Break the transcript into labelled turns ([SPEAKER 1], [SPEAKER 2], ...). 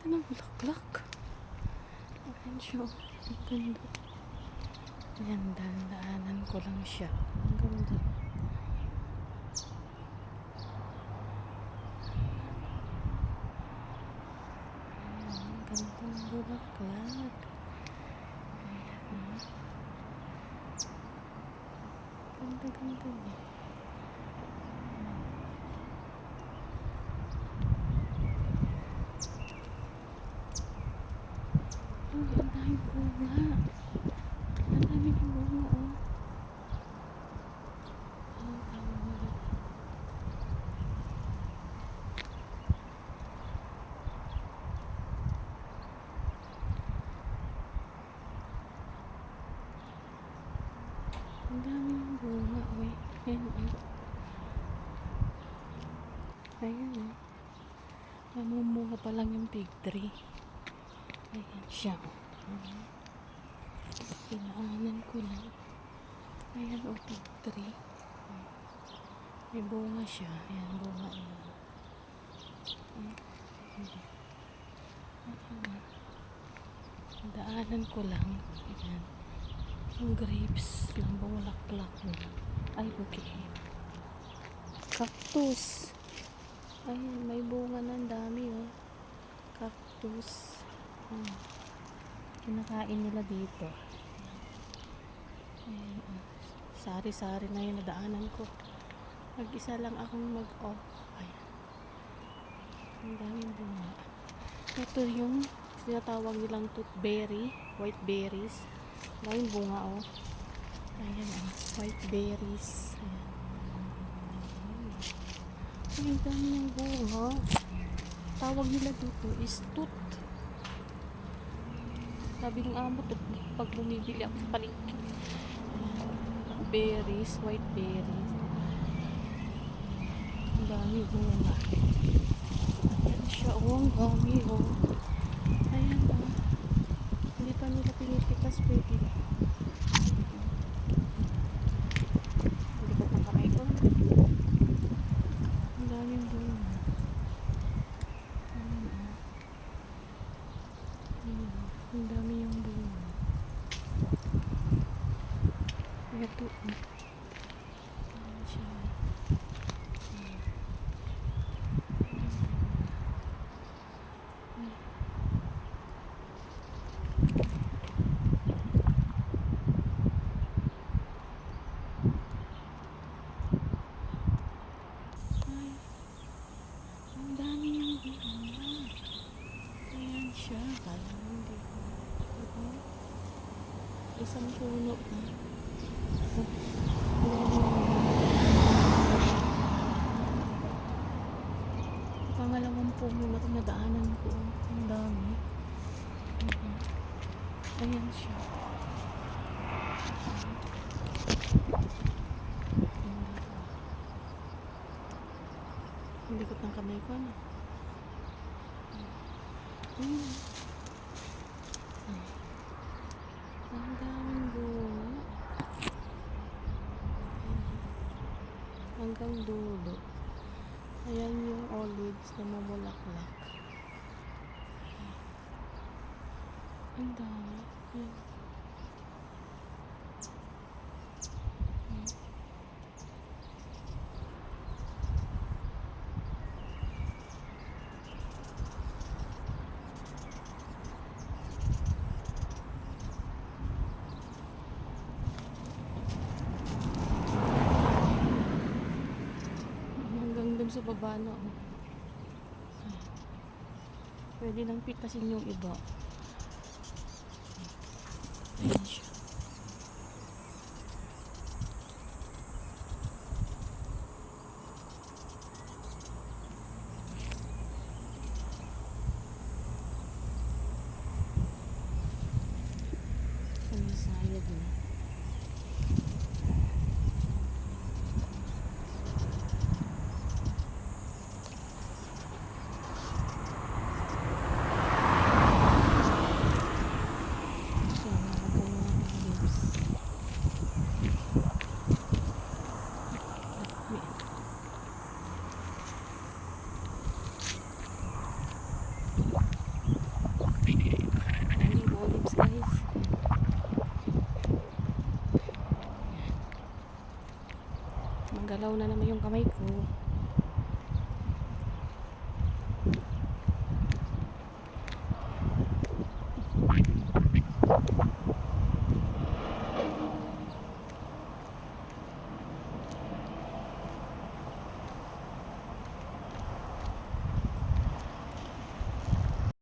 [SPEAKER 1] ganda ng bulaklak. Ayan siya. Ang ganda. Ayan, daanan ko lang siya. Ang ganda. Ayan, ang ganda ng bulaklak. Ayan. Ganda-ganda niya. Ang daming bunga. Ang daming bunga, oh. Ang tawag nila. Ang daming bunga, oh. Ayan, oh. Ayan, oh. Namumunga pa lang yung fig tree. Ayan siya. Pinaanan ko lang. Ayan, o, fig tree. May bunga siya. Ayan, bunga niya. Daanan ko lang. Ayan. Yung grapes ng bulaklak niya. Ay, okay. Cactus. Ayan, may bunga ng dami, oh. Cactus. Kinakain nila dito. Ayan, oh. Sari-sari na yung nadaanan ko. Mag-isa lang akong mag-off. Ayan. Ang daming bunga. Ito yung sinatawag nilang toothberry, white berries. Daming bunga, oh. Ayan, oh. White berries. Ayan. Ang dami ng bunga. Tawag nila dito is tooth. Sabi ng amo to, pag bumibili ako sa palengke. Berries, white berries. Ang dami bunga. Ayan siya, oh. Ang dami, oh. Ayan, oh. Hindi pa nila pinipitas, pwede. Hindi ko pang kamay ko. Ang daming bunga. Ayan, oh. Ayan, oh. Ang dami yung bunga. Ito, oh. Ayan siya. Ang dami yung bunga. Ayan siya. Kala mo hindi ko. Isang puno na. Pangalawang puno na ito nadaanan ko. Ang dami. Ayan siya. Ang likot ng kamay ko, ano? Ayan. Ang daming bunga. Hanggang dulo. Ayan yung olives na mamulaklak. Ang dami. Ayan. Sa baba na, oh. Pwede nang pitasin yung iba. Ayan siya. Sumisayad na. Gumagalaw na naman yung kamay ko.